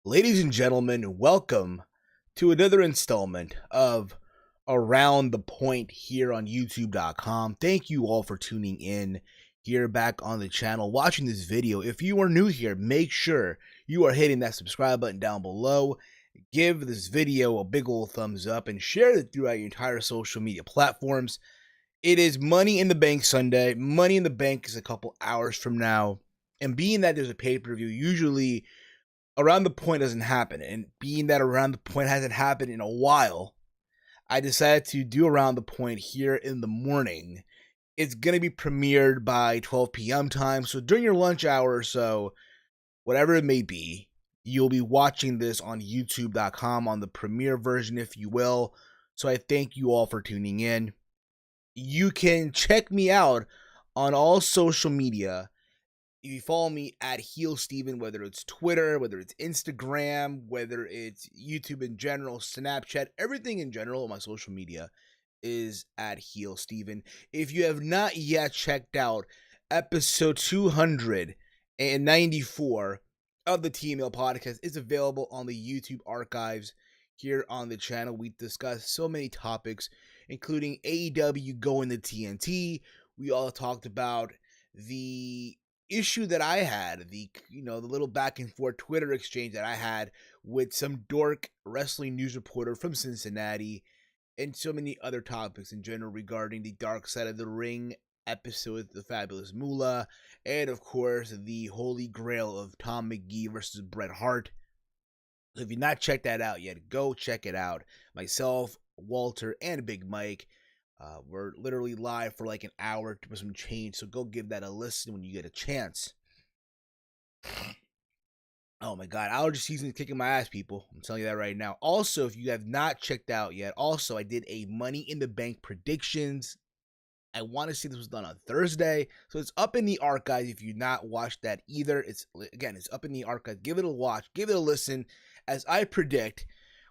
Ladies and gentlemen, welcome to another installment of Around the Point here on YouTube.com. Thank you all for tuning in here back on the channel, watching this video. If you are new here, make sure you are hitting that subscribe button down below. Give this video a big old thumbs up and share it throughout your entire social media platforms. It is Money in the Bank Sunday. Money in the Bank is a couple hours from now. And being that there's a pay-per-view, usually Around the Point doesn't happen, and being that Around the Point hasn't happened in a while, I decided to do Around the Point here in the morning. It's going to be premiered by 12 p.m. time, so during your lunch hour or so, whatever it may be, you'll be watching this on YouTube.com on the premiere version, if you will. So I thank you all for tuning in. You can check me out on all social media. If you follow me at Heel Steven, whether it's Twitter, whether it's Instagram, whether it's YouTube in general, Snapchat, everything in general on my social media is at Heel Steven. If you have not yet checked out episode 294 of the TML podcast, it's available on the YouTube archives here on the channel. We discuss so many topics, including AEW going to TNT. We all talked about the issue that I had, the little back and forth Twitter exchange that I had with some dork wrestling news reporter from Cincinnati, and so many other topics in general regarding the Dark Side of the Ring episode with the Fabulous Moolah, and of course the Holy Grail of Tom McGee versus Bret Hart. So if you've not checked that out yet, go check it out. Myself, Walter, and Big Mike, we're literally live for like an hour with some change, so go give that a listen when you get a chance. Oh my god, allergy season is kicking my ass, people. I'm telling you that right now. Also, if you have not checked out yet, I did a Money in the Bank predictions. I want to say this was done on Thursday, so it's up in the archives if you've not watched that either. It's up in the archives. Give it a watch, give it a listen, as I predict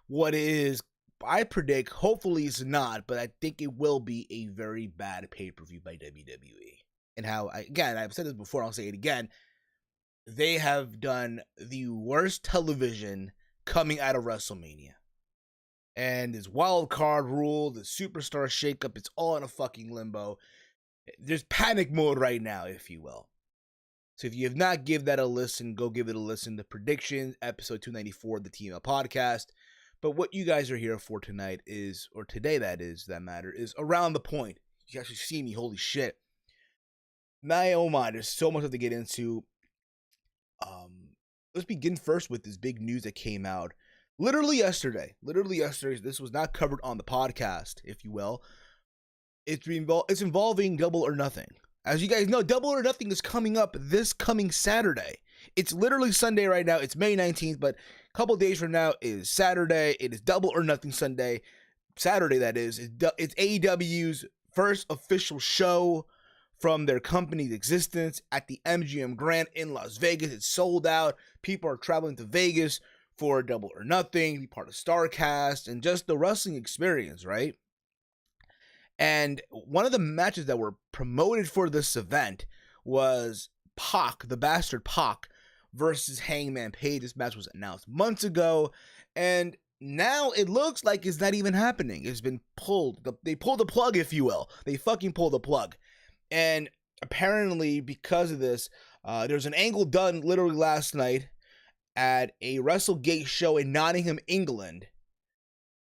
what is. I predict, hopefully it's not, but I think it will be a very bad pay-per-view by WWE. And I've said this before, I'll say it again, they have done the worst television coming out of WrestleMania. And this wild card rule, the superstar shakeup, it's all in a fucking limbo. There's panic mode right now, if you will. So if you have not given that a listen, go give it a listen. The predictions, episode 294 of the TML podcast. But what you guys are here for tonight is, or today is Around the Point. You actually see me, holy shit. My oh my, there's so much to get into. Let's begin first with this big news that came out literally yesterday. This was not covered on the podcast, if you will. It's involving Double or Nothing. As you guys know, Double or Nothing is coming up this coming Saturday. It's literally Sunday right now. It's May 19th, but a couple days from now is Saturday. It is Double or Nothing Sunday. Saturday, that is. It's AEW's first official show from their company's existence at the MGM Grand in Las Vegas. It's sold out. People are traveling to Vegas for Double or Nothing, be part of StarCast, and just the wrestling experience, right? And one of the matches that were promoted for this event was PAC, the Bastard PAC, versus Hangman Page. This match was announced months ago, and now it looks like it's not even happening. It's been pulled. They pulled the plug, if you will. They fucking pulled the plug. And apparently, because of this, there's an angle done literally last night at a WrestleGate show in Nottingham, England,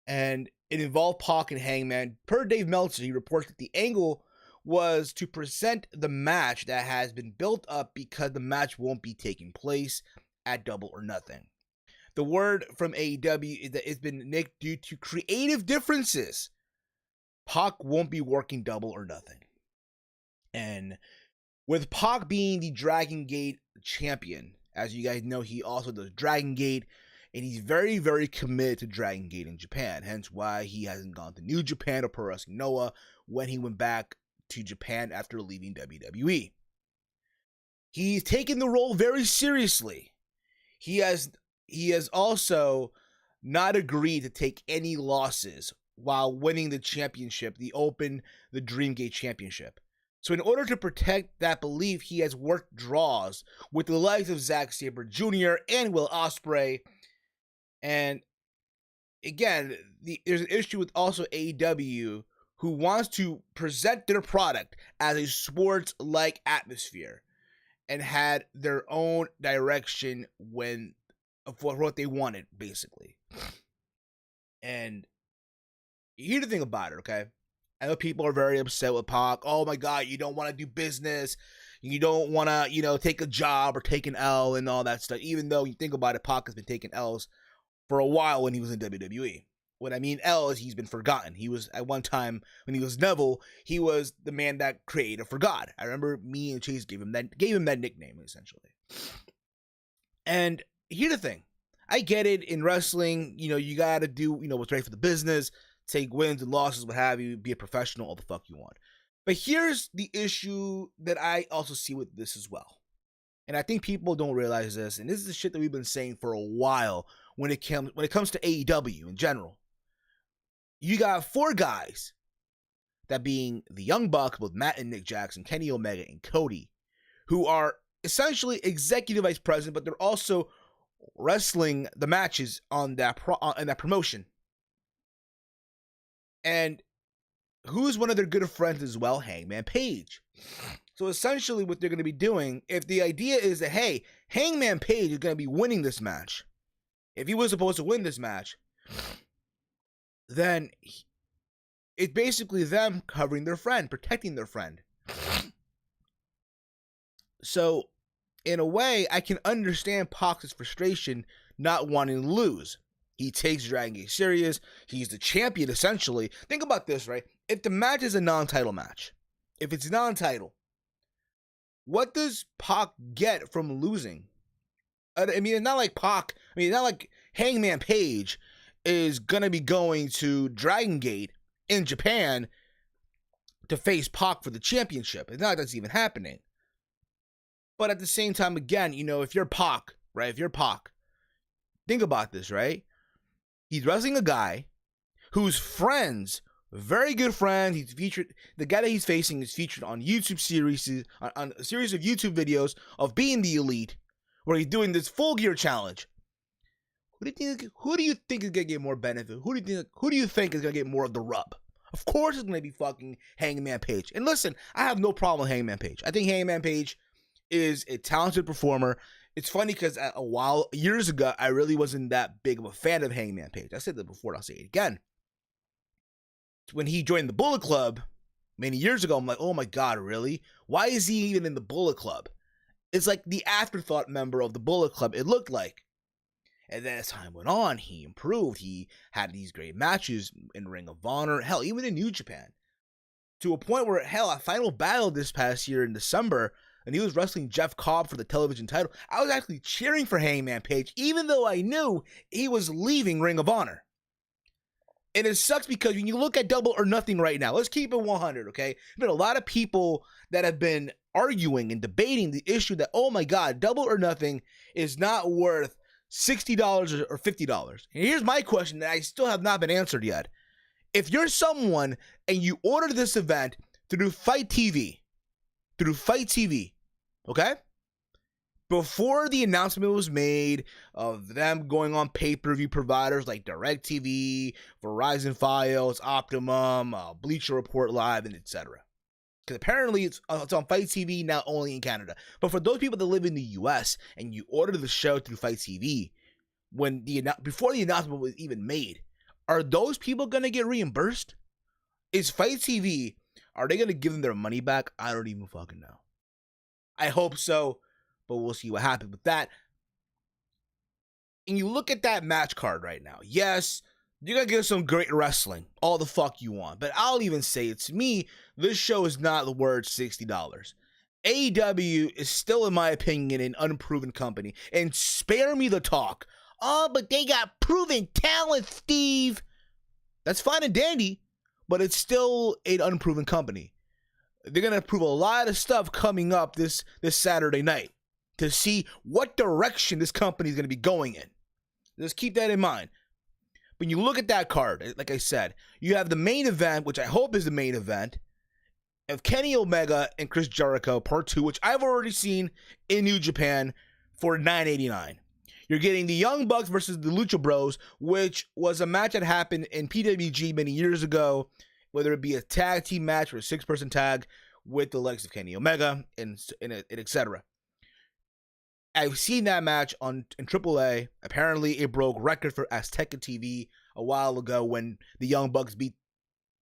and it involved PAC and Hangman. Per Dave Meltzer, he reports that the angle was to present the match that has been built up because the match won't be taking place at Double or Nothing. The word from AEW is that it's been nicked due to creative differences. PAC won't be working Double or Nothing. And with PAC being the Dragon Gate champion, as you guys know, he also does Dragon Gate, and he's very, very committed to Dragon Gate in Japan, hence why he hasn't gone to New Japan or Pro Wrestling Noah when he went back to Japan after leaving WWE. He's taken the role very seriously. He has also not agreed to take any losses while winning the championship, the Dreamgate Championship. So in order to protect that belief, he has worked draws with the likes of Zack Sabre Jr. and Will Ospreay And again, there's an issue with also AEW, who wants to present their product as a sports-like atmosphere and had their own direction of what they wanted, basically. And here's the thing about it, okay? I know people are very upset with PAC. Oh my God, you don't want to do business. You don't want to, take a job or take an L and all that stuff. Even though you think about it, PAC has been taking L's for a while when he was in WWE. What I mean L is he's been forgotten. He was, at one time, when he was Neville, he was the man that created for God. I remember me and Chase gave him that nickname, essentially. And here's the thing. I get it, in wrestling, you got to do, what's right for the business, take wins and losses, what have you, be a professional, all the fuck you want. But here's the issue that I also see with this as well. And I think people don't realize this, and this is the shit that we've been saying for a while when it comes to AEW in general. You got 4 guys, that being the Young Bucks, both Matt and Nick Jackson, Kenny Omega, and Cody, who are essentially executive vice president, but they're also wrestling the matches on that promotion. And who's one of their good friends as well? Hangman Page. So essentially what they're going to be doing, if the idea is that, hey, Hangman Page is going to be winning this match, if he was supposed to win this match, then it's basically them covering their friend, protecting their friend. So, in a way, I can understand PAC's frustration not wanting to lose. He takes Dragon Gate serious. He's the champion, essentially. Think about this, right? If the match is a non-title match, if it's non-title, what does PAC get from losing? I mean, it's not like PAC, not like Hangman Page is going to be going to Dragon Gate in Japan to face PAC for the championship. It's not like that's even happening. But at the same time, again, if you're PAC, right? If you're PAC, think about this, right? He's wrestling a guy whose friends, very good friends, he's featured, the guy that he's facing is featured on YouTube series, on a series of YouTube videos of being the elite, where he's doing this full gear challenge. Who do you think is gonna get more benefit? Who do you think is gonna get more of the rub? Of course, it's gonna be fucking Hangman Page. And listen, I have no problem with Hangman Page. I think Hangman Page is a talented performer. It's funny because years ago, I really wasn't that big of a fan of Hangman Page. I said that before, and I'll say it again. When he joined the Bullet Club many years ago, I'm like, oh my God, really? Why is he even in the Bullet Club? It's like the afterthought member of the Bullet Club, it looked like. And then as time went on, he improved. He had these great matches in Ring of Honor, hell, even in New Japan. To a point where, hell, a Final Battle this past year in December, and he was wrestling Jeff Cobb for the television title, I was actually cheering for Hangman Page, even though I knew he was leaving Ring of Honor. And it sucks because when you look at Double or Nothing right now, let's keep it 100, okay? There's been a lot of people that have been arguing and debating the issue that, oh my God, Double or Nothing is not worth $60 or $50. And here's my question that I still have not been answered yet. If you're someone and you order this event through Fight TV, okay? Before the announcement was made of them going on pay-per-view providers like DirecTV, Verizon Files, Optimum, Bleacher Report Live, and etc. Because apparently it's on Fight TV now only in Canada. But for those people that live in the US and you order the show through Fight TV, before the announcement was even made, are those people going to get reimbursed? Is Fight TV, are they going to give them their money back? I don't even fucking know. I hope so, but we'll see what happens with that. And you look at that match card right now. Yes, you're going to get some great wrestling, all the fuck you want. But I'll even say it, to me, this show is not the word $60. AEW is still, in my opinion, an unproven company. And spare me the talk. Oh, but they got proven talent, Steve. That's fine and dandy, but it's still an unproven company. They're going to prove a lot of stuff coming up this Saturday night to see what direction this company is going to be going in. Just keep that in mind. When you look at that card, like I said, you have the main event, which I hope is the main event, of Kenny Omega and Chris Jericho, Part 2, which I've already seen in New Japan for $9.89. You're getting the Young Bucks versus the Lucha Bros, which was a match that happened in PWG many years ago, whether it be a tag team match or a 6-person tag with the likes of Kenny Omega and etc. I've seen that match in AAA. Apparently, it broke record for Azteca TV a while ago when the Young Bucks beat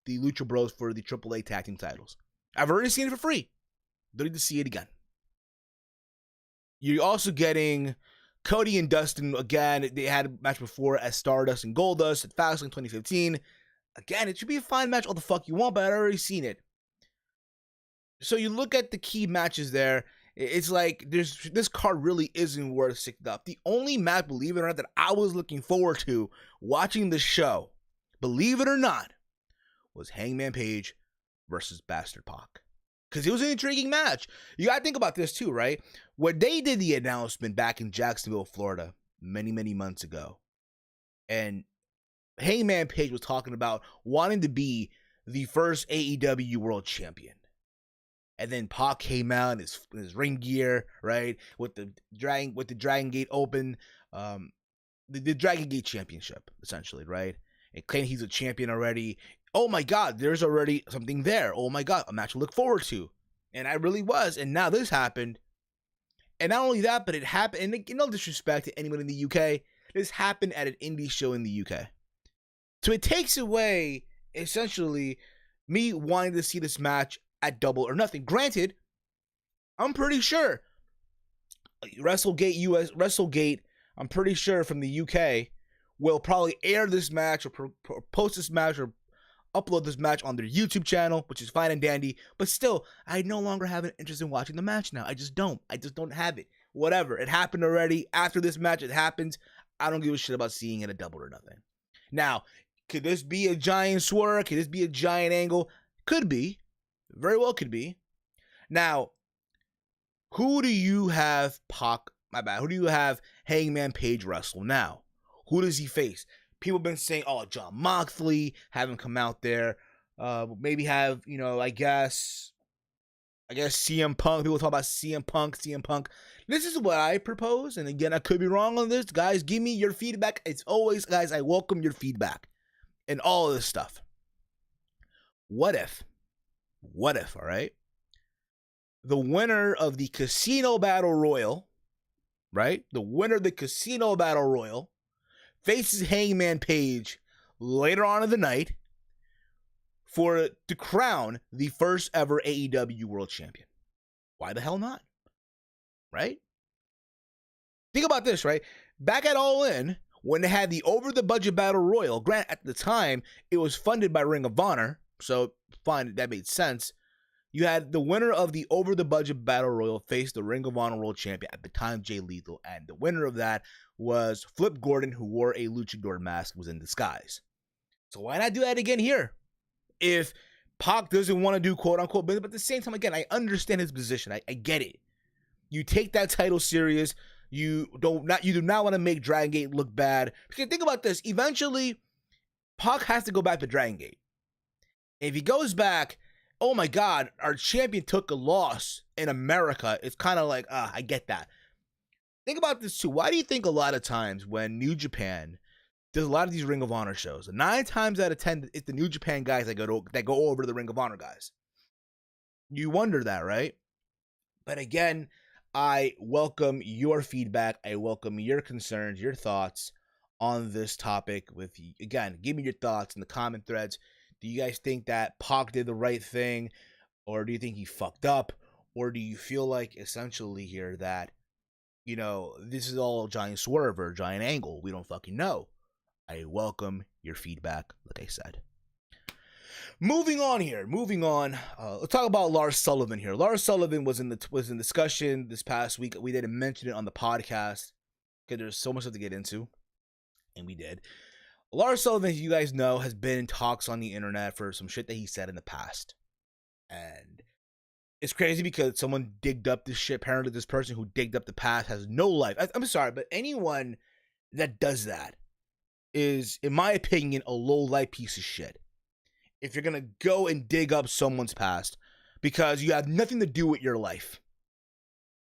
the Lucha Bros for the AAA tag team titles. I've already seen it for free. Don't need to see it again. You're also getting Cody and Dustin again. They had a match before as Stardust and Goldust at Fastlane 2015. Again, it should be a fine match all the fuck you want, but I've already seen it. So you look at the key matches there, it's like this card really isn't worth sticking up. The only match, believe it or not, that I was looking forward to watching the show, believe it or not, was Hangman Page versus Bastard Pac. Because it was an intriguing match. You gotta think about this too, right? When they did the announcement back in Jacksonville, Florida, many, many months ago, and Hangman Page was talking about wanting to be the first AEW World Champion. And then Pac came out in his ring gear, right? With the Dragon Gate Open, the Dragon Gate Championship, essentially, right? And claiming he's a champion already. Oh my God, there's already something there. Oh my God, a match to look forward to. And I really was. And now this happened. And not only that, but it happened, and no disrespect to anyone in the UK, this happened at an indie show in the UK. So it takes away, essentially, me wanting to see this match at Double or Nothing. Granted, I'm pretty sure WrestleGate, I'm pretty sure from the UK, will probably air this match or post this match or upload this match on their YouTube channel, which is fine and dandy, but still, I no longer have an interest in watching the match now. I just don't have it. Whatever. It happened already. After this match, it happens. I don't give a shit about seeing it at Double or Nothing. Now, could this be a giant swerve? Could this be a giant angle? Could be. Very well could be. Now, who do you have who do you have Hangman Page wrestle now? Who does he face? People have been saying, oh, Jon Moxley, have him come out there. Maybe have, I guess CM Punk. People talk about CM Punk. This is what I propose. And again, I could be wrong on this. Guys, give me your feedback. It's always, guys, I welcome your feedback and all of this stuff. What if, all right? The winner of the Casino Battle Royal, right? The winner of the Casino Battle Royal faces Hangman Page later on in the night to crown the first ever AEW World Champion. Why the hell not? Right? Think about this, right? Back at All In, when they had the Over the Budget Battle Royal, granted, at the time, it was funded by Ring of Honor, so fine, that made sense. You had the winner of the Over the Budget Battle Royal face the Ring of Honor World Champion at the time, Jay Lethal, and the winner of that was Flip Gordon, who wore a luchador mask, was in disguise. So why not do that again here? If Pac doesn't want to do quote-unquote business, but at the same time, again, I understand his position. I get it. You take that title serious. You do not want to make Dragon Gate look bad. Because think about this. Eventually, Pac has to go back to Dragon Gate. If he goes back, oh my God, our champion took a loss in America. It's kind of like, I get that. Think about this too. Why do you think a lot of times when New Japan does a lot of these Ring of Honor shows, 9 times out of 10, it's the New Japan guys that go over to the Ring of Honor guys? You wonder that, right? But again, I welcome your feedback. I welcome your concerns, your thoughts on this topic. Again, give me your thoughts in the comment threads. Do you guys think that Pac did the right thing? Or do you think he fucked up? Or do you feel like essentially here that, this is all a giant swerve or a giant angle? We don't fucking know. I welcome your feedback, like I said. Moving on. Let's talk about Lars Sullivan here. Lars Sullivan was in discussion this past week. We didn't mention it on the podcast because there's so much stuff to get into, and we did. Lars Sullivan, as you guys know, has been in talks on the internet for some shit that he said in the past. And it's crazy because someone digged up this shit. Apparently, this person who digged up the past has no life. I'm sorry, but anyone that does that is, in my opinion, a low-life piece of shit. If you're going to go and dig up someone's past because you have nothing to do with your life.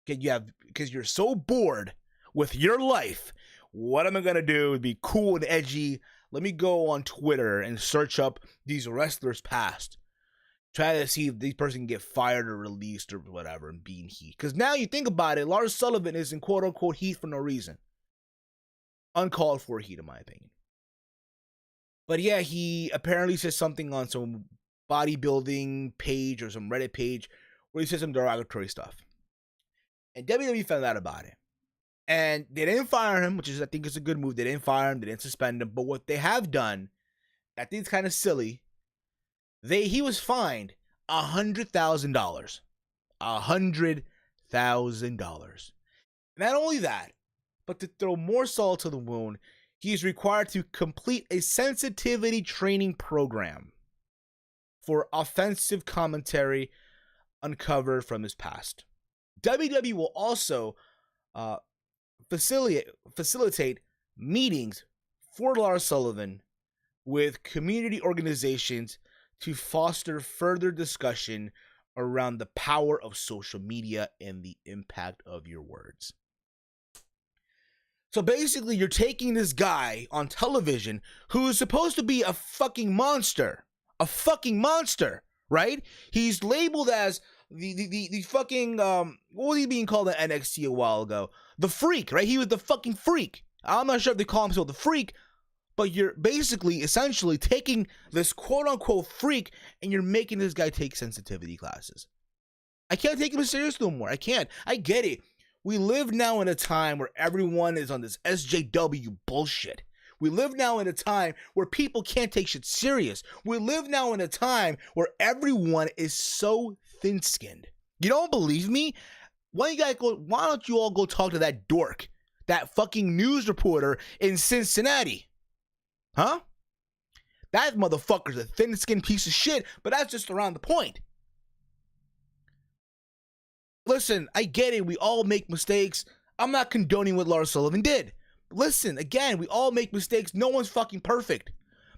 Okay, because you're so bored with your life, what am I going to do to be cool and edgy? Let me go on Twitter and search up these wrestlers past. Try to see if this person can get fired or released or whatever and be in heat. Because now you think about it, Lars Sullivan is in quote-unquote heat for no reason. Uncalled for heat, in my opinion. But yeah, he apparently said something on some bodybuilding page or some Reddit page where he said some derogatory stuff. And WWE found out about it. And they didn't fire him, which is, I think, is a good move. They didn't fire him. They didn't suspend him. But what they have done, I think it's kind of silly. He was fined $100,000. $100,000. Not only that, but to throw more salt to the wound, he is required to complete a sensitivity training program for offensive commentary uncovered from his past. WWE will also facilitate meetings for Lars Sullivan with community organizations to foster further discussion around the power of social media and the impact of your words. So basically, you're taking this guy on television who is supposed to be a fucking monster. A fucking monster, right? He's labeled as the fucking, what was he being called at NXT a while ago? The Freak, right? He was the fucking Freak. I'm not sure if they call him still the Freak, but you're basically, essentially taking this quote-unquote freak and you're making this guy take sensitivity classes. I can't take him serious no more. I can't. I get it. We live now in a time where everyone is on this SJW bullshit. We live now in a time where people can't take shit serious. We live now in a time where everyone is so thin-skinned. You don't believe me? Why don't you all go talk to that dork, that fucking news reporter in Cincinnati? Huh? That motherfucker's a thin-skinned piece of shit, but that's just around the point. Listen, I get it. We all make mistakes. I'm not condoning what Lars Sullivan did. Listen, again, we all make mistakes. No one's fucking perfect.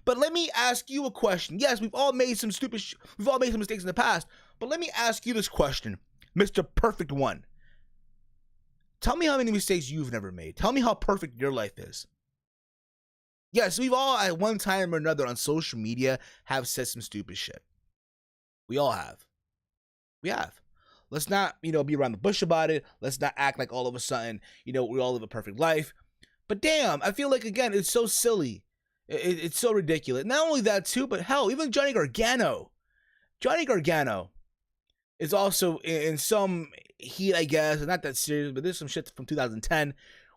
But let me ask you a question. Yes, we've all made some mistakes in the past, but let me ask you this question, Mr. Perfect One. Tell me how many mistakes you've never made. Tell me how perfect your life is. Yes, we've all at one time or another on social media have said some stupid shit. We all have. We have. Let's not, be around the bush about it. Let's not act like all of a sudden, we all live a perfect life. But damn, I feel like, again, it's so silly. It's so ridiculous. Not only that, too, but hell, even Johnny Gargano. Johnny Gargano is also in some heat, I guess. Not that serious, but there's some shit from 2010.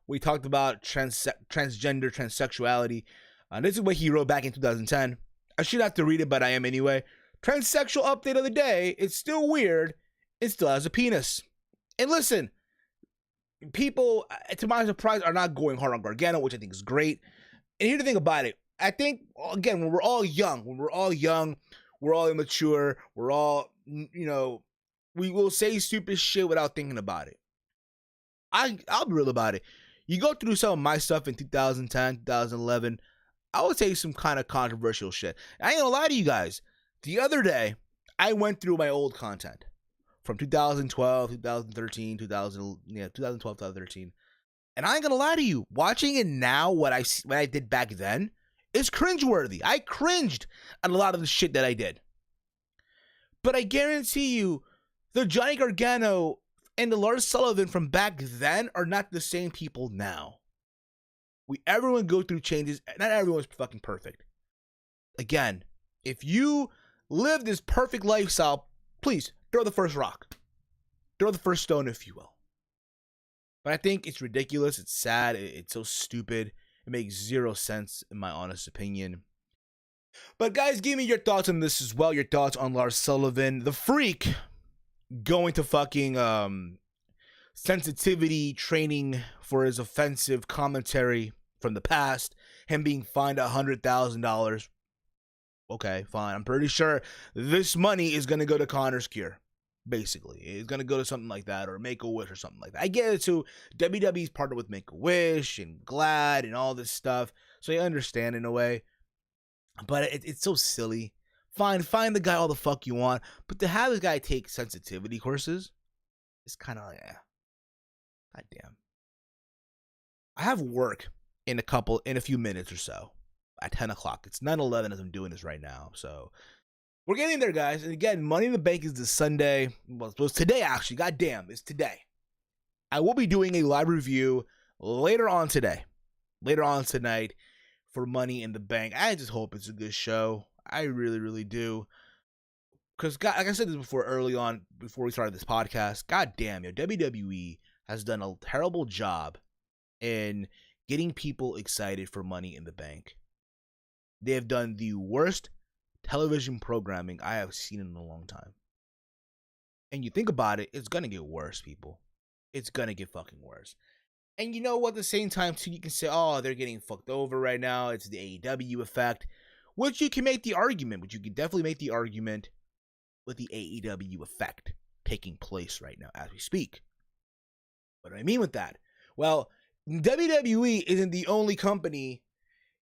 We talked about transgender, transsexuality. This is what he wrote back in 2010. I should have to read it, but I am anyway. Transsexual update of the day. It's still weird. It still has a penis. And listen, people, to my surprise, are not going hard on Gargano, which I think is great. And here's the thing about it. I think, again, when we're all young, we're all immature, we're all, we will say stupid shit without thinking about it. I'll be real about it. You go through some of my stuff in 2010, 2011, I would say some kind of controversial shit. I ain't gonna lie to you guys. The other day, I went through my old content from 2012, 2013, 2012, 2013. And I ain't gonna lie to you. Watching it now, what I did back then, is cringeworthy. I cringed at a lot of the shit that I did. But I guarantee you, the Johnny Gargano and the Lars Sullivan from back then are not the same people now. Everyone go through changes. Not everyone's fucking perfect. Again, if you live this perfect lifestyle, please throw the first rock. Throw the first stone, if you will. But I think it's ridiculous. It's sad. It's so stupid. It makes zero sense, in my honest opinion. But guys, give me your thoughts on this as well. Your thoughts on Lars Sullivan, the Freak, going to fucking sensitivity training for his offensive commentary from the past, him being fined $100,000. Okay, fine. I'm pretty sure this money is going to go to Connor's cure, basically. It's going to go to something like that, or Make-A-Wish or something like that. I get it too. WWE's partnered with Make-A-Wish and Glad and all this stuff, so you understand in a way. But it's so silly. Fine, find the guy all the fuck you want, but to have this guy take sensitivity courses, it's kind of like, God damn. I have work in a few minutes or so at 10 o'clock. It's 9:11 as I'm doing this right now. So we're getting there, guys. And again, Money in the Bank is this Sunday. Well, it's today, actually. God damn, it's today. I will be doing a live review later on today. Later on tonight for Money in the Bank. I just hope it's a good show. I really, really do. Because, like I said this before, early on, before we started this podcast, god damn, WWE has done a terrible job in getting people excited for Money in the Bank. They have done the worst television programming I have seen in a long time. And you think about it, it's going to get worse, people. It's going to get fucking worse. And you know what, at the same time, too, you can say, oh, they're getting fucked over right now. It's the AEW effect. Which you can make the argument, which you can definitely make the argument with the AEW effect taking place right now as we speak. What do I mean with that? Well, WWE isn't the only company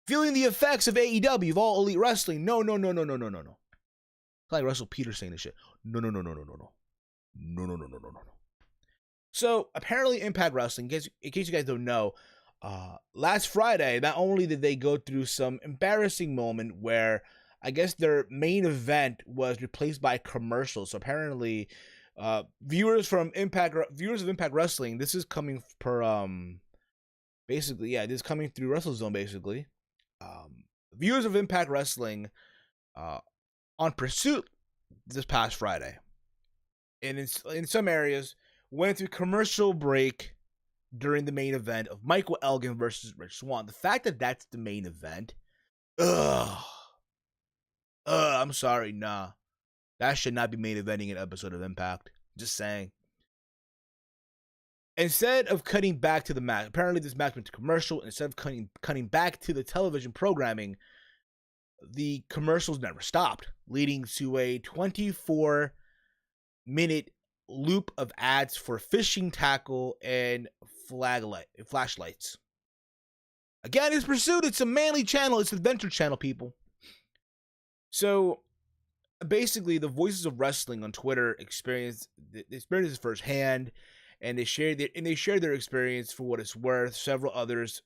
feeling the effects of AEW, of All Elite Wrestling. No. It's like Russell Peters saying this shit. No. So, apparently Impact Wrestling, in case you guys don't know, last Friday, not only did they go through some embarrassing moment where I guess their main event was replaced by commercials. So apparently, viewers of Impact Wrestling, this is coming this is coming through WrestleZone, basically. Viewers of Impact Wrestling, on Pursuit this past Friday, and in some areas, went through commercial break during the main event of Michael Elgin versus Rich Swann. The fact that that's the main event, I'm sorry, nah. That should not be main eventing an episode of Impact. Just saying. Instead of cutting back to the match, apparently this match went to commercial. Instead of cutting back to the television programming, the commercials never stopped, leading to a 24-minute loop of ads for fishing tackle and flashlights. Again, it's Pursuit. It's a manly channel. It's an adventure channel, people. So, basically, the Voices of Wrestling on Twitter experienced this firsthand, and they shared their experience for what it's worth. Several others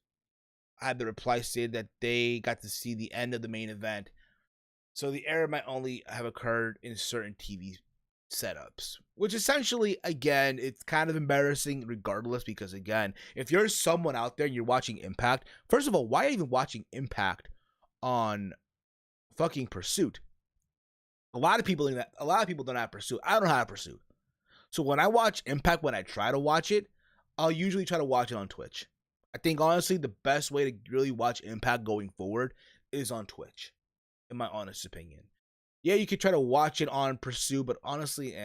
had the reply stated that they got to see the end of the main event, so the error might only have occurred in certain TV setups, which essentially, again, it's kind of embarrassing regardless, because again, if you're someone out there and you're watching Impact, first of all, why are you even watching Impact on fucking Pursuit? A lot of people don't have Pursuit. I don't have Pursuit. So when I watch Impact, when I try to watch it, I'll usually try to watch it on Twitch. I think honestly the best way to really watch Impact going forward is on Twitch, in my honest opinion. Yeah, you could try to watch it on Pursuit, but honestly,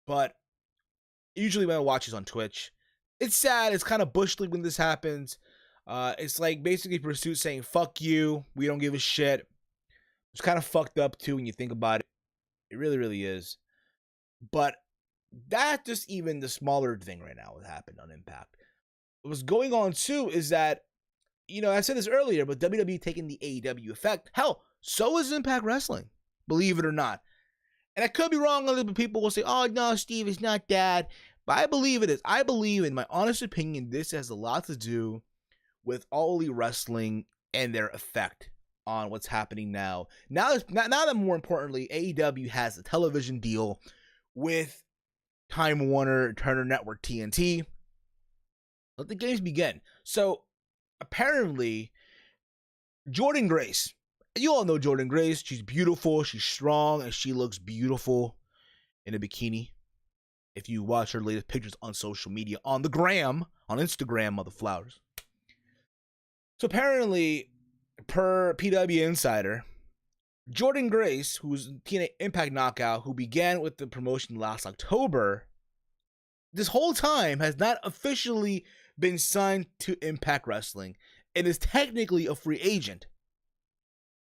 But usually when I watch it on Twitch, it's sad. It's kind of Bush League when this happens. It's like basically Pursuit saying, fuck you, we don't give a shit. It's kind of fucked up too when you think about it. It really, really is. But that's just even the smaller thing right now that happened on Impact. What's going on too is that, I said this earlier, but WWE taking the AEW effect. Hell, so is Impact Wrestling, believe it or not. And I could be wrong, other people will say, oh no, Steve, it's not that. But I believe it is. I believe, in my honest opinion, this has a lot to do with All Elite Wrestling and their effect on what's happening now. Now that more importantly, AEW has a television deal with Time Warner, Turner Network, TNT. Let the games begin. So, apparently, Jordynne Grace. You all know Jordynne Grace. She's beautiful, she's strong, and she looks beautiful in a bikini. If you watch her latest pictures on social media, on Instagram, mother flowers. So apparently, per PW Insider, Jordynne Grace, who's TNA Impact Knockout, who began with the promotion last October, this whole time has not officially been signed to Impact Wrestling and is technically a free agent.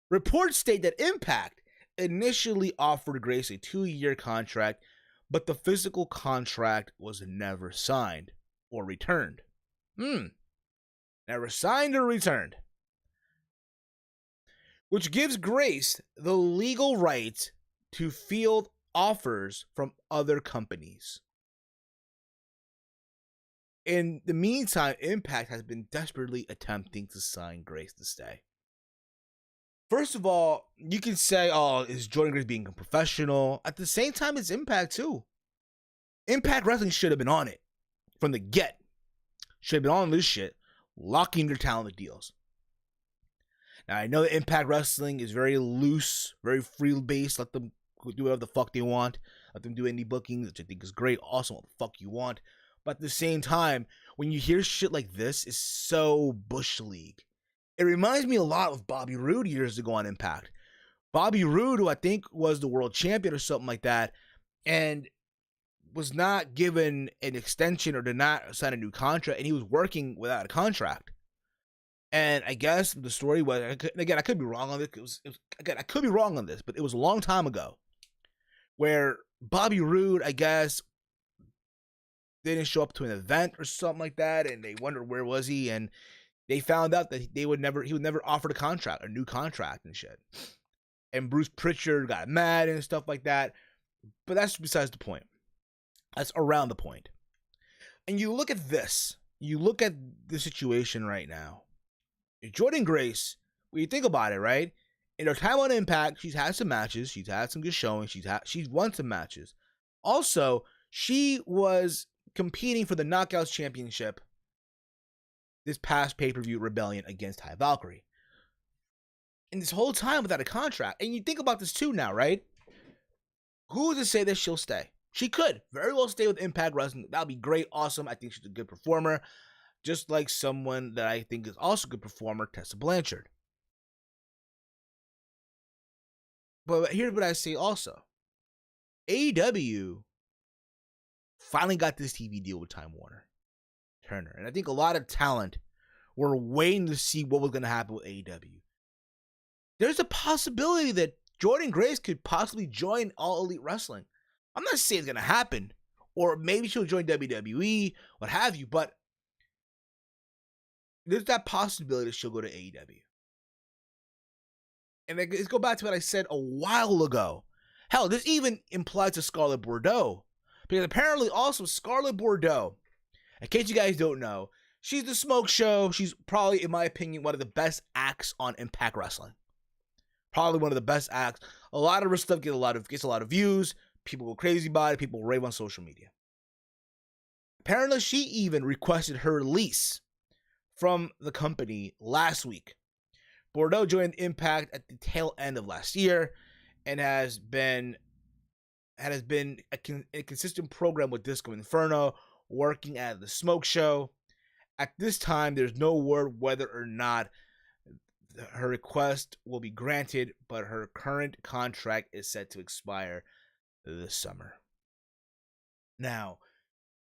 Reports state that Impact initially offered Grace a 2-year contract, but the physical contract was never signed or returned. Never signed or returned. Which gives Grace the legal right to field offers from other companies. In the meantime, Impact has been desperately attempting to sign Grace to stay. First of all, you can say, oh, is Jordynne Grace being a professional? At the same time, it's Impact too. Impact Wrestling should have been on it from the get. Should have been on this shit, locking their talent deals. Now, I know that Impact Wrestling is very loose, very free-based. Let them do whatever the fuck they want. Let them do indie bookings, which I think is great. Awesome, what the fuck you want. But at the same time, when you hear shit like this, it's so Bush League. It reminds me a lot of Bobby Roode years ago on Impact. Bobby Roode, who I think was the world champion or something like that, and was not given an extension or did not sign a new contract, and he was working without a contract. And I guess the story was, again, I could be wrong on this. I could be wrong on this, but it was a long time ago where Bobby Roode, I guess, didn't show up to an event or something like that, and they wondered where was he, and they found out that he would never offer a new contract and shit. And Bruce Pritchard got mad and stuff like that. But that's besides the point. That's around the point. And you look at this. You look at the situation right now. Jordynne Grace, when you think about it, right? In her time on Impact, she's had some matches. She's had some good showings. She's won some matches. Also, she was competing for the Knockouts Championship this past pay-per-view Rebellion against Tye Valkyrie. And this whole time without a contract. And you think about this too now, right? Who's to say that she'll stay? She could very well stay with Impact Wrestling. That would be great, awesome. I think she's a good performer. Just like someone that I think is also a good performer, Tessa Blanchard. But here's what I say also. AEW finally got this TV deal with Time Warner Turner. And I think a lot of talent were waiting to see what was going to happen with AEW. There's a possibility that Jordynne Grace could possibly join All Elite Wrestling. I'm not saying it's going to happen. Or maybe she'll join WWE, what have you. But there's that possibility that she'll go to AEW. And let's go back to what I said a while ago. Hell, this even implies to Scarlett Bordeaux. Because apparently also Scarlett Bordeaux, in case you guys don't know, she's the Smoke Show. She's probably, in my opinion, one of the best acts on Impact Wrestling. Probably one of the best acts. A lot of her stuff gets a lot of views. People go crazy about it. People rave on social media. Apparently, she even requested her release from the company last week. Bordeaux joined Impact at the tail end of last year and has been a consistent program with Disco Inferno, working at the Smoke Show. At this time, there's no word whether or not her request will be granted, but her current contract is set to expire this summer. Now,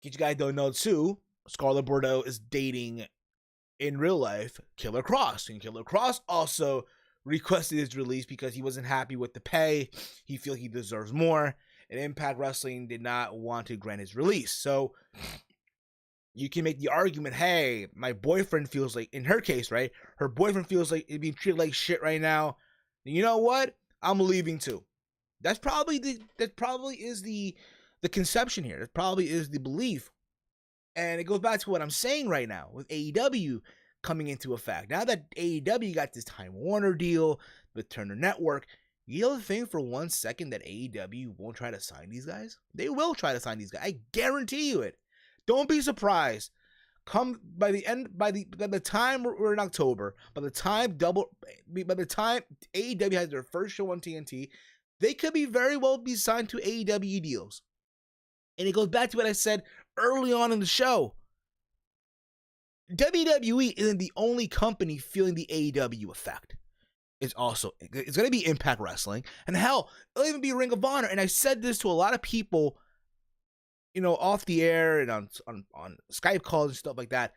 in case you guys don't know too, Scarlett Bordeaux is dating, in real life, Killer Kross. And Killer Kross also requested his release because he wasn't happy with the pay. He feels he deserves more. And Impact Wrestling did not want to grant his release. So you can make the argument, hey, my boyfriend feels like, in her case, right? Her boyfriend feels like it's being treated like shit right now. And you know what? I'm leaving too. That probably is the conception here. That probably is the belief. And it goes back to what I'm saying right now with AEW coming into effect. Now that AEW got this Time Warner deal with Turner Network, you don't think for 1 second that AEW won't try to sign these guys? They will try to sign these guys. I guarantee you it. Don't be surprised. Come by the time we're in October, by the time AEW has their first show on TNT, they could be very well be signed to AEW deals. And it goes back to what I said early on in the show. WWE isn't the only company feeling the AEW effect. It's going to be Impact Wrestling. And hell, it'll even be Ring of Honor. And I said this to a lot of people, off the air and on Skype calls and stuff like that.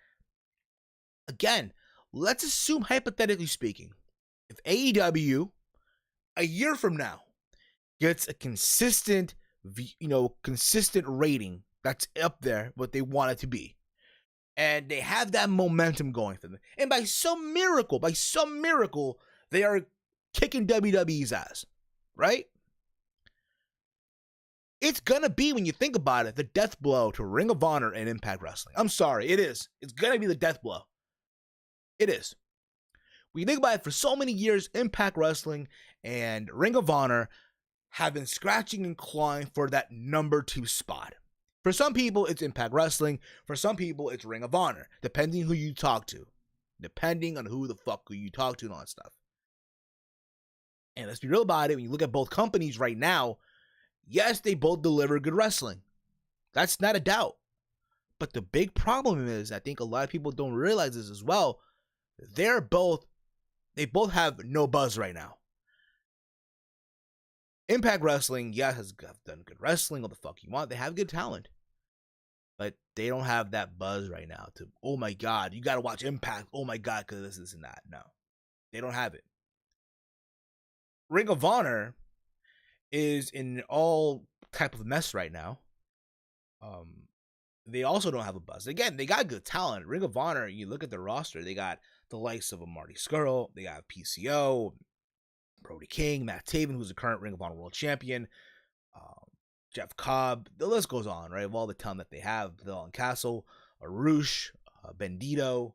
Again, let's assume, hypothetically speaking, if AEW, a year from now, gets a consistent rating that's up there, what they want it to be. And they have that momentum going for them. And by some miracle, they are kicking WWE's ass, right? It's gonna be, when you think about it, the death blow to Ring of Honor and Impact Wrestling. I'm sorry, it is. It's gonna be the death blow. It is. When you think about it, for so many years, Impact Wrestling and Ring of Honor have been scratching and clawing for that number 2 spot. For some people, it's Impact Wrestling. For some people, it's Ring of Honor, depending who you talk to. Depending on who the fuck you talk to and all that stuff. And let's be real about it, when you look at both companies right now, yes, they both deliver good wrestling. That's not a doubt. But the big problem is, I think a lot of people don't realize this as well, they both have no buzz right now. Impact Wrestling, yes, has done good wrestling, all the fuck you want. They have good talent. But they don't have that buzz right now to, oh my God, you got to watch Impact. Oh my God, because this and that. No, they don't have it. Ring of Honor is in all type of mess right now. They also don't have a buzz. Again, they got good talent. Ring of Honor, you look at the roster, they got the likes of a Marty Scurll, they got PCO, Brody King, Matt Taven, who's the current Ring of Honor World Champion, Jeff Cobb, the list goes on, right? Of all the talent that they have, Dylan Castle, Arush, Bandito,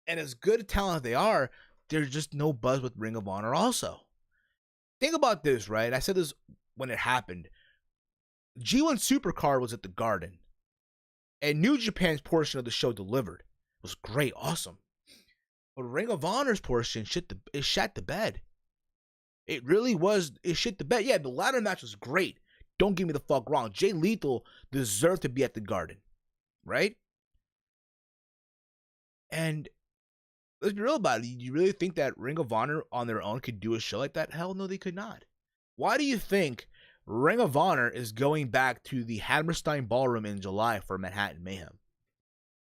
and as good a talent as they are, there's just no buzz with Ring of Honor also. Think about this, right? I said this when it happened. G1 Supercard was at the Garden, and New Japan's portion of the show delivered. It was great, awesome. But Ring of Honor's portion shot the bed. It really was. It shit the bed. Yeah, the ladder match was great. Don't get me the fuck wrong. Jay Lethal deserved to be at the Garden, right? And let's be real about it. You really think that Ring of Honor on their own could do a show like that? Hell no, they could not. Why do you think Ring of Honor is going back to the Hammerstein Ballroom in July for Manhattan Mayhem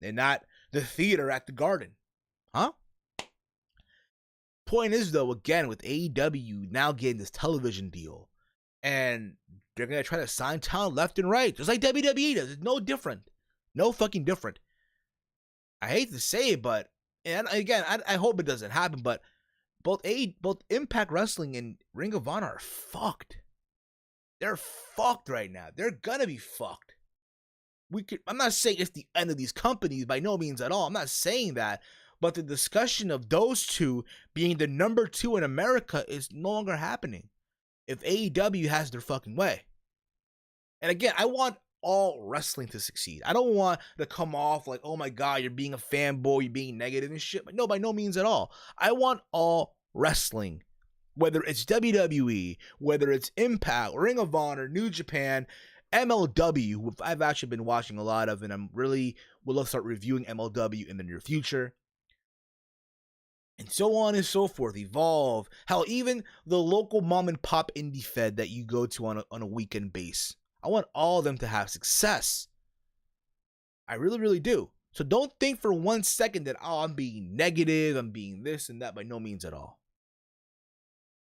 and not the theater at the Garden? Huh? Point is, though, again, with AEW now getting this television deal, and they're going to try to sign talent left and right, just like WWE does. It's no different. No fucking different. I hate to say it, but, and again, I hope it doesn't happen, but both Impact Wrestling and Ring of Honor are fucked. They're fucked right now. They're going to be fucked. I'm not saying it's the end of these companies, by no means at all. I'm not saying that. But the discussion of those two being the number 2 in America is no longer happening if AEW has their fucking way. And again, I want all wrestling to succeed. I don't want to come off like, oh my God, you're being a fanboy, you're being negative and shit. But no, by no means at all. I want all wrestling, whether it's WWE, whether it's Impact, Ring of Honor, New Japan, MLW, who I've actually been watching a lot of, and I'm really would love to start reviewing MLW in the near future. And so on and so forth. Evolve. Hell, even the local mom and pop indie fed that you go to on a weekend base. I want all of them to have success. I really, really do. So don't think for 1 second that, oh, I'm being negative, I'm being this and that. By no means at all.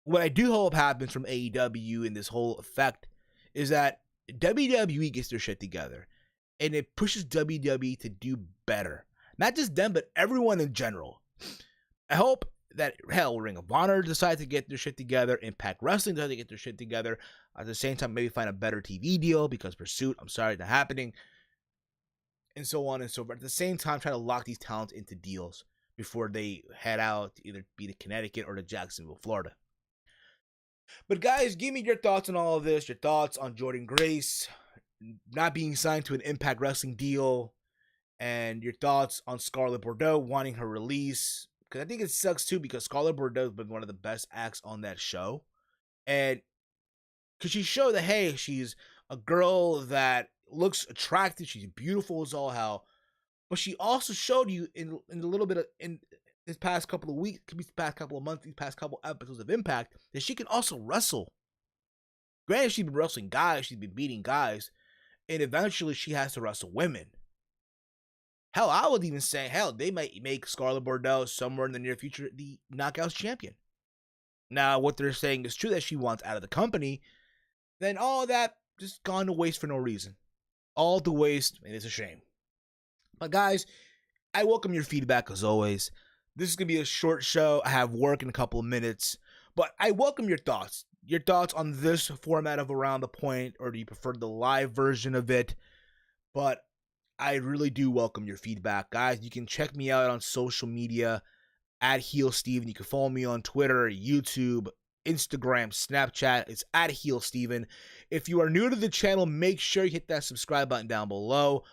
What I do hope happens from AEW in this whole effect is that WWE gets their shit together. And it pushes WWE to do better. Not just them, but everyone in general. I hope that, hell, Ring of Honor decides to get their shit together, Impact Wrestling decides to get their shit together, at the same time maybe find a better TV deal, because Pursuit, I'm sorry, not happening, and so on and so forth. At the same time, try to lock these talents into deals before they head out to either be to Connecticut or to Jacksonville, Florida. But guys, give me your thoughts on all of this, your thoughts on Jordynne Grace not being signed to an Impact Wrestling deal, and your thoughts on Scarlett Bordeaux wanting her release. Because I think it sucks too, because Scarlett Bordeaux has been one of the best acts on that show. And because she showed that, hey, she's a girl that looks attractive, she's beautiful as all hell. But she also showed you in a little bit of, in this past couple of weeks, these past couple of months, these past couple episodes of Impact, that she can also wrestle. Granted, she's been wrestling guys, she's been beating guys, and eventually she has to wrestle women. Hell, I would even say, hell, they might make Scarlett Bordeaux somewhere in the near future the Knockouts champion. Now, what they're saying is true, that she wants out of the company, then all that just gone to waste for no reason. All to waste, and it's a shame. But guys, I welcome your feedback as always. This is going to be a short show. I have work in a couple of minutes, but I welcome your thoughts. your thoughts on this format of Around the Point, or do you prefer the live version of it? But I really do welcome your feedback, guys. You can check me out on social media at Heel Steven. You can follow me on Twitter, YouTube, Instagram, Snapchat. It's at Heel Steven. If you are new to the channel, make sure you hit that subscribe button down below.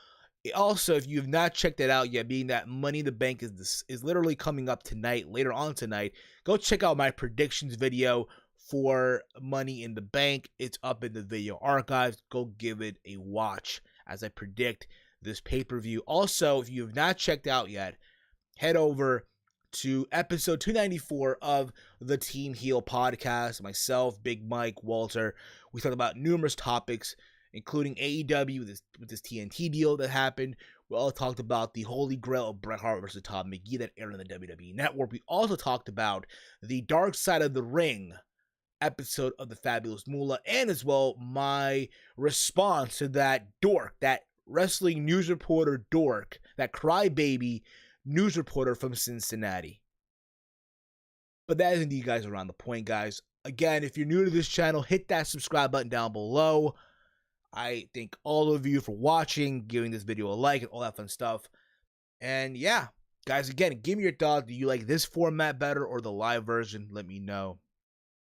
Also, if you have not checked it out yet, being that Money in the Bank is literally coming up tonight, later on tonight, go check out my predictions video for Money in the Bank. It's up in the video archives. Go give it a watch as I predict this pay-per-view. Also, if you have not checked out yet, head over to episode 294 of the Team Heel podcast. Myself, Big Mike, Walter. We talked about numerous topics, including AEW with this TNT deal that happened. We all talked about the Holy Grail of Bret Hart versus Todd McGee that aired on the WWE Network. We also talked about the Dark Side of the Ring episode of the Fabulous Moolah, and as well my response to that dork, that wrestling news reporter dork, that crybaby news reporter from Cincinnati. But that is indeed, guys, Around the Point, guys. Again, if you're new to this channel, hit that subscribe button down below. I thank all of you for watching, giving this video a like, and all that fun stuff. And yeah, guys, again, give me your thoughts. Do you like this format better or the live version? Let me know.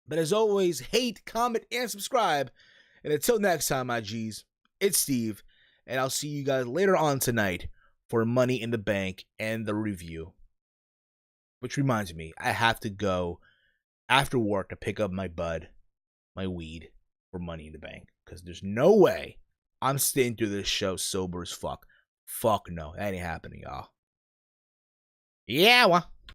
But as always, hate, comment, and subscribe. And until next time, my G's, it's Steve, and I'll see you guys later on tonight for Money in the Bank and the review. Which reminds me, I have to go after work to pick up my bud, my weed, for Money in the Bank. Because there's no way I'm staying through this show sober as fuck. Fuck no. That ain't happening, y'all. Yeah, well.